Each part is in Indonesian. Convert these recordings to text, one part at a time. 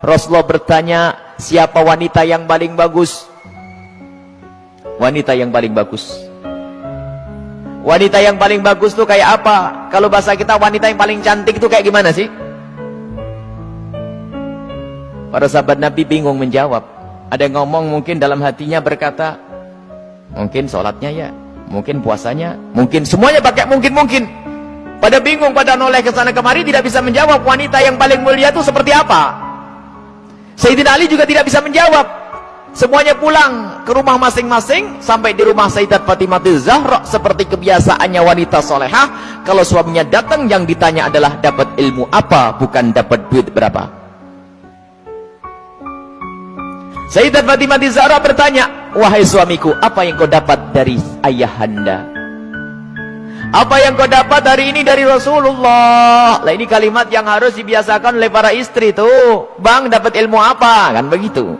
Rasulullah bertanya, siapa wanita yang paling bagus? Wanita yang paling bagus. Wanita yang paling bagus tuh kayak apa? Kalau bahasa kita wanita yang paling cantik itu kayak gimana sih? Para sahabat Nabi bingung menjawab. Ada yang ngomong mungkin dalam hatinya berkata, mungkin sholatnya ya, mungkin puasanya, mungkin semuanya pakai mungkin. Pada bingung, pada noleh ke sana kemari, tidak bisa menjawab wanita yang paling mulia itu seperti apa. Sayyidina Ali juga tidak bisa menjawab. Semuanya pulang ke rumah masing-masing. Sampai di rumah Sayyidat Fatimah Zahra, seperti kebiasaannya wanita solehah, kalau suaminya datang yang ditanya adalah dapat ilmu apa, bukan dapat duit berapa. Sayyidat Fatimah Zahra bertanya, wahai suamiku, apa yang kau dapat dari ayahanda? Apa yang kau dapat hari ini dari Rasulullah? Lah ini kalimat yang harus dibiasakan oleh para istri tuh. Bang, dapat ilmu apa? Kan begitu.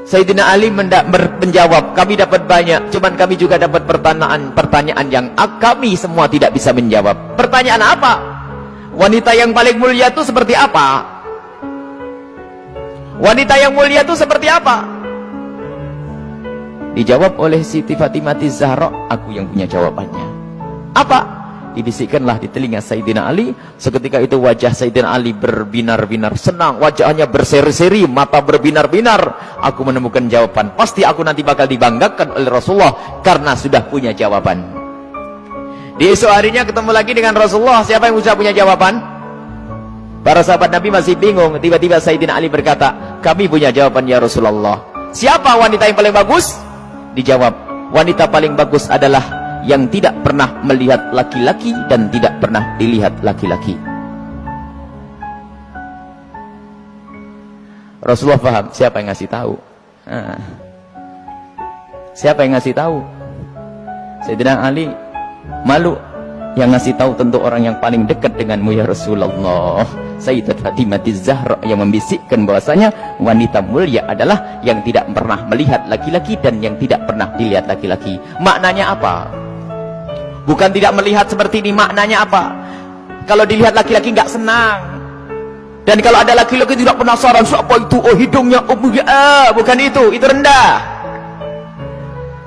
Sayyidina Ali menjawab, kami dapat banyak, cuman kami juga dapat pertanyaan yang kami semua tidak bisa menjawab. Pertanyaan apa? Wanita yang paling mulia itu seperti apa? Wanita yang mulia itu seperti apa? Dijawab oleh Siti Fatimah Zahra, aku yang punya jawabannya. Apa? Dibisikkanlah di telinga Sayyidina Ali. Seketika itu wajah Sayyidina Ali berbinar-binar senang, wajahnya berseri-seri, mata berbinar-binar. Aku menemukan jawaban. Pasti aku nanti bakal dibanggakan oleh Rasulullah karena sudah punya jawaban. Di esok harinya ketemu lagi dengan Rasulullah. Siapa yang sudah punya jawaban? Para sahabat Nabi masih bingung. Tiba-tiba Sayyidina Ali berkata, kami punya jawaban ya Rasulullah. Siapa wanita yang paling bagus? Dijawab, wanita paling bagus adalah yang tidak pernah melihat laki-laki dan tidak pernah dilihat laki-laki. Rasulullah paham, siapa yang ngasih tahu? Siapa yang ngasih tahu? Sayyidina Ali malu. Yang ngasih tahu tentu orang yang paling dekat denganmu ya Rasulullah. Sayyidat Fatimah Zahra yang membisikkan bahwasanya wanita mulia adalah yang tidak pernah melihat laki-laki dan yang tidak pernah dilihat laki-laki. Maknanya apa? Bukan tidak melihat seperti ini, maknanya apa? Kalau dilihat laki-laki nggak senang. Dan kalau ada laki-laki tidak penasaran, siapa itu? Oh hidungnya, oh bukan itu rendah.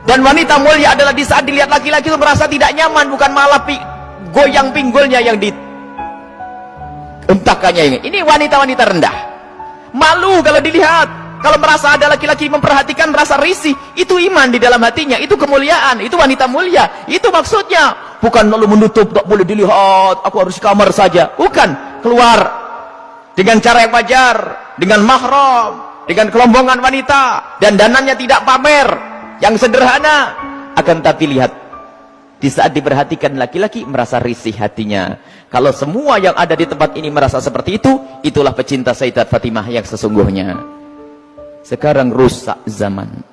Dan wanita mulia adalah di saat dilihat laki-laki itu merasa tidak nyaman, bukan malah goyang pinggulnya yang dientahkannya. Ini wanita-wanita rendah, malu kalau dilihat. Kalau merasa ada laki-laki memperhatikan, rasa risih, itu iman di dalam hatinya, itu kemuliaan, itu wanita mulia. Itu maksudnya, bukan lalu menutup, tak boleh dilihat, aku harus di kamar saja. Bukan, keluar dengan cara yang wajar, dengan mahram, dengan kelombongan wanita, dan danannya tidak pamer, yang sederhana. Akan tapi lihat, di saat diperhatikan laki-laki merasa risih hatinya. Kalau semua yang ada di tempat ini merasa seperti itu, itulah pecinta Sayyidat Fatimah yang sesungguhnya. Sekarang rusak zaman.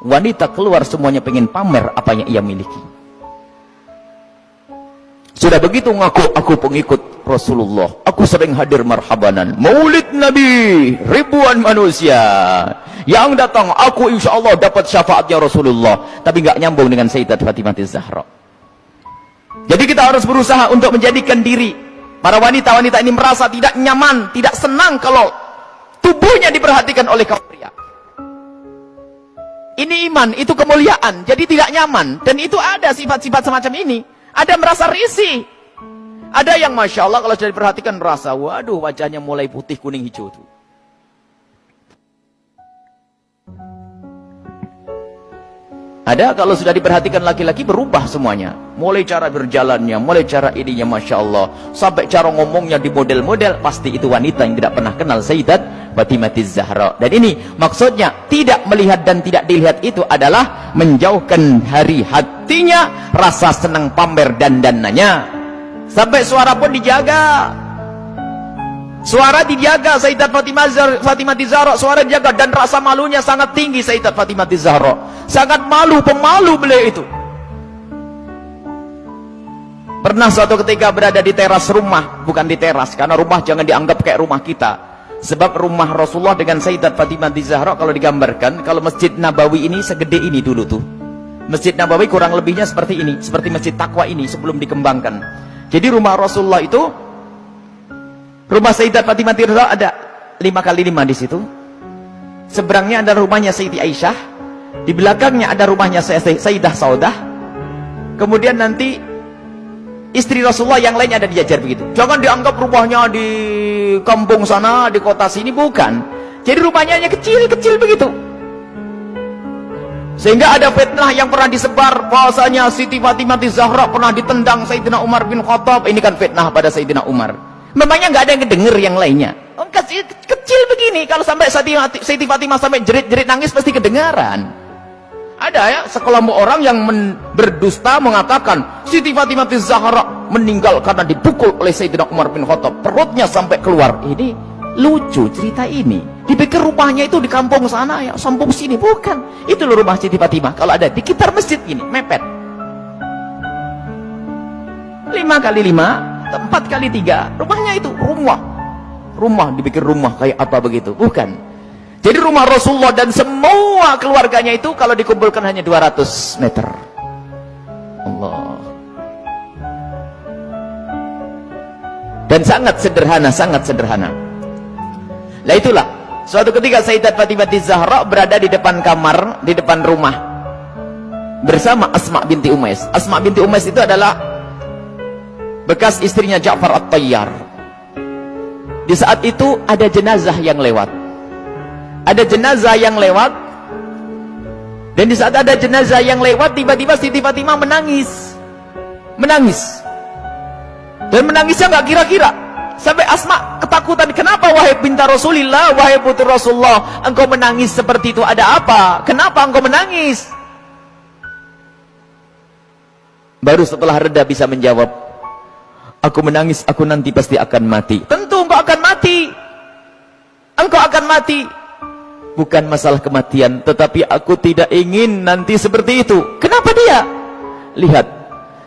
Wanita keluar semuanya pengen pamer apa yang ia miliki. Sudah begitu ngaku, aku pengikut Rasulullah, aku sering hadir marhabanan maulid Nabi, ribuan manusia yang datang, aku insya Allah dapat syafaatnya Rasulullah. Tapi nggak nyambung dengan Sayyidat Fatimah Zahra. Jadi kita harus berusaha untuk menjadikan diri para wanita-wanita ini merasa tidak nyaman, tidak senang kalau tubuhnya diperhatikan oleh kaum pria. Ini iman, itu kemuliaan. Jadi tidak nyaman. Dan itu ada sifat-sifat semacam ini. Ada merasa risih. Ada yang Masya Allah kalau sudah diperhatikan merasa, waduh wajahnya mulai putih, kuning, hijau tuh. Ada kalau sudah diperhatikan laki-laki berubah semuanya. Mulai cara berjalannya, mulai cara ininya Masya Allah. Sampai cara ngomongnya di model-model. Pasti itu wanita yang tidak pernah kenal Sayyidat Fatimah Zahra. Dan ini maksudnya tidak melihat dan tidak dilihat itu adalah menjauhkan hari hatinya, rasa senang pamer dan dananya. Sampai suara pun dijaga. Suara dijaga Sayyidat Fatimah Zahra, suara dijaga, dan rasa malunya sangat tinggi Sayyidat Fatimah Zahra. Sangat malu, pemalu beliau itu. Pernah suatu ketika berada di teras rumah, bukan di teras, karena rumah jangan dianggap kayak rumah kita. Sebab rumah Rasulullah dengan Sayyidat Fatimah Zahra kalau digambarkan, kalau Masjid Nabawi ini segede ini dulu tuh. Masjid Nabawi kurang lebihnya seperti ini, seperti Masjid Taqwa ini sebelum dikembangkan. Jadi rumah Rasulullah itu Rumah Sayyidat Fatimah Zahra ada 5x5 di situ. Seberangnya ada rumahnya Sayyidi Aisyah, di belakangnya ada rumahnya Sayyidah Saudah. Kemudian nanti istri Rasulullah yang lainnya ada dijajar begitu. Jangan dianggap rumahnya di kampung sana, di kota sini, bukan. Jadi rumahnya hanya kecil-kecil begitu. Sehingga ada fitnah yang pernah disebar bahwasanya Siti Fatimah Zahra pernah ditendang Sayyidina Umar bin Khattab. Ini kan fitnah pada Sayyidina Umar. Memangnya nggak ada yang denger yang lainnya. Kecil begini, kalau sampai Siti Fatimah sampai jerit-jerit nangis pasti kedengaran. Ada ya sekelompok orang yang berdusta mengatakan Siti Fatimah Zahra meninggal karena dipukul oleh Sayyidina Umar bin Khattab, perutnya sampai keluar. Ini lucu cerita ini. Dipikir rumahnya itu di kampung sana ya, kampung sini, bukan. Itu loh rumah Siti Fatimah. Kalau ada di sekitar masjid ini, mepet. 5x5, 4x3, rumahnya itu rumah dipikir rumah kayak apa begitu, bukan. Jadi rumah Rasulullah dan semua keluarganya itu kalau dikumpulkan hanya 200 meter. Allah. Dan sangat sederhana. Lah itulah, suatu ketika Sayyidat Fatimah Zahra berada di depan kamar, di depan rumah bersama Asma binti Umais. Asma binti Umais itu adalah bekas istrinya Ja'far At-Tayyar. Di saat itu ada jenazah yang lewat. Dan di saat ada jenazah yang lewat, tiba-tiba Siti Fatimah menangis. Dan menangisnya nggak kira-kira. Sampai Asma ketakutan. Kenapa wahai binti Rasulillah, wahai putri Rasulullah, engkau menangis seperti itu? Ada apa? Kenapa engkau menangis? Baru setelah reda bisa menjawab, aku menangis, aku nanti pasti akan mati. Tentu engkau akan mati. Engkau akan mati. Bukan masalah kematian, tetapi aku tidak ingin nanti seperti itu. Kenapa dia? Lihat,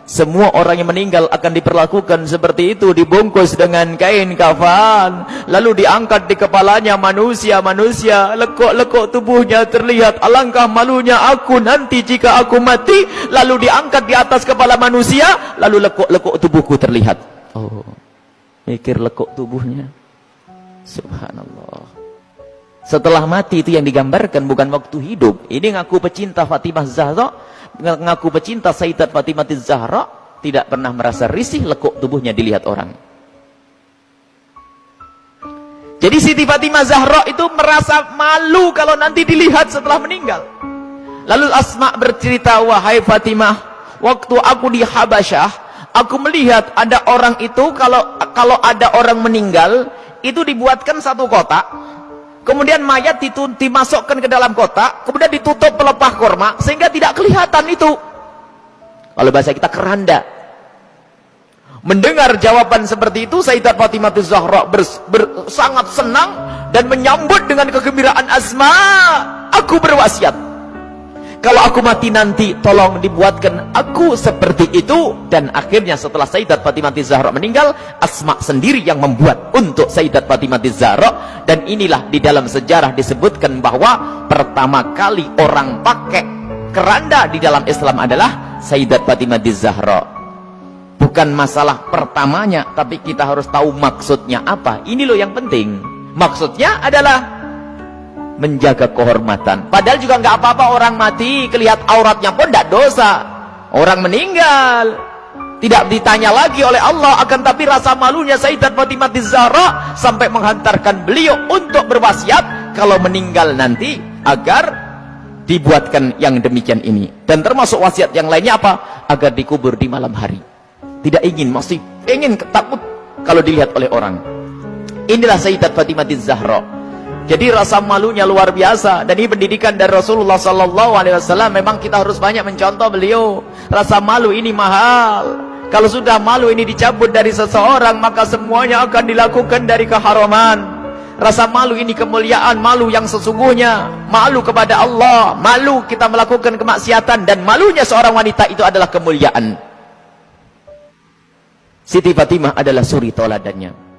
semua orang yang meninggal akan diperlakukan seperti itu, dibungkus dengan kain kafan, lalu diangkat di kepalanya manusia, lekuk-lekuk tubuhnya terlihat. Alangkah malunya aku nanti jika aku mati, lalu diangkat di atas kepala manusia, lalu lekuk-lekuk tubuhku terlihat. Oh, mikir lekuk tubuhnya. Subhanallah. Setelah mati itu yang digambarkan, bukan waktu hidup. Ini ngaku pecinta Fatimah Zahra, ngaku pecinta Sayyidat Fatimah Zahra, tidak pernah merasa risih lekuk tubuhnya dilihat orang. Jadi Siti Fatimah Zahra itu merasa malu kalau nanti dilihat setelah meninggal. Lalu Asma bercerita, wahai Fatimah, waktu aku di Habasyah, aku melihat ada orang itu, kalau ada orang meninggal, itu dibuatkan satu kotak. Kemudian mayat dimasukkan ke dalam kotak, kemudian ditutup pelepah korma, sehingga tidak kelihatan itu. Kalau bahasa kita keranda. Mendengar jawaban seperti itu, Sayyidat Fatimah Zahra sangat senang dan menyambut dengan kegembiraan. Asma, aku berwasiat, kalau aku mati nanti, tolong dibuatkan aku seperti itu. Dan akhirnya setelah Sayyidat Fatimah Zahra meninggal, Asma sendiri yang membuat untuk Sayyidat Fatimah Zahra. Dan inilah di dalam sejarah disebutkan bahwa pertama kali orang pakai keranda di dalam Islam adalah Sayyidat Fatimah Zahra. Bukan masalah pertamanya, tapi kita harus tahu maksudnya apa. Ini loh yang penting. Maksudnya adalah menjaga kehormatan. Padahal juga nggak apa-apa orang mati, kelihatan auratnya pun tidak dosa. Orang meninggal tidak ditanya lagi oleh Allah. Akan tapi rasa malunya Sayyidat Fatimah Zahra sampai menghantarkan beliau untuk berwasiat kalau meninggal nanti agar dibuatkan yang demikian ini. Dan termasuk wasiat yang lainnya apa? Agar dikubur di malam hari. Tidak ingin, masih ingin, takut kalau dilihat oleh orang. Inilah Sayyidat Fatimah Zahra. Jadi rasa malunya luar biasa. Dan ini pendidikan dari Rasulullah SAW. Memang kita harus banyak mencontoh beliau. Rasa malu ini mahal. Kalau sudah malu ini dicabut dari seseorang, maka semuanya akan dilakukan dari keharaman. Rasa malu ini kemuliaan, malu yang sesungguhnya. Malu kepada Allah, malu kita melakukan kemaksiatan. Dan malunya seorang wanita itu adalah kemuliaan. Siti Fatimah adalah suri toladannya.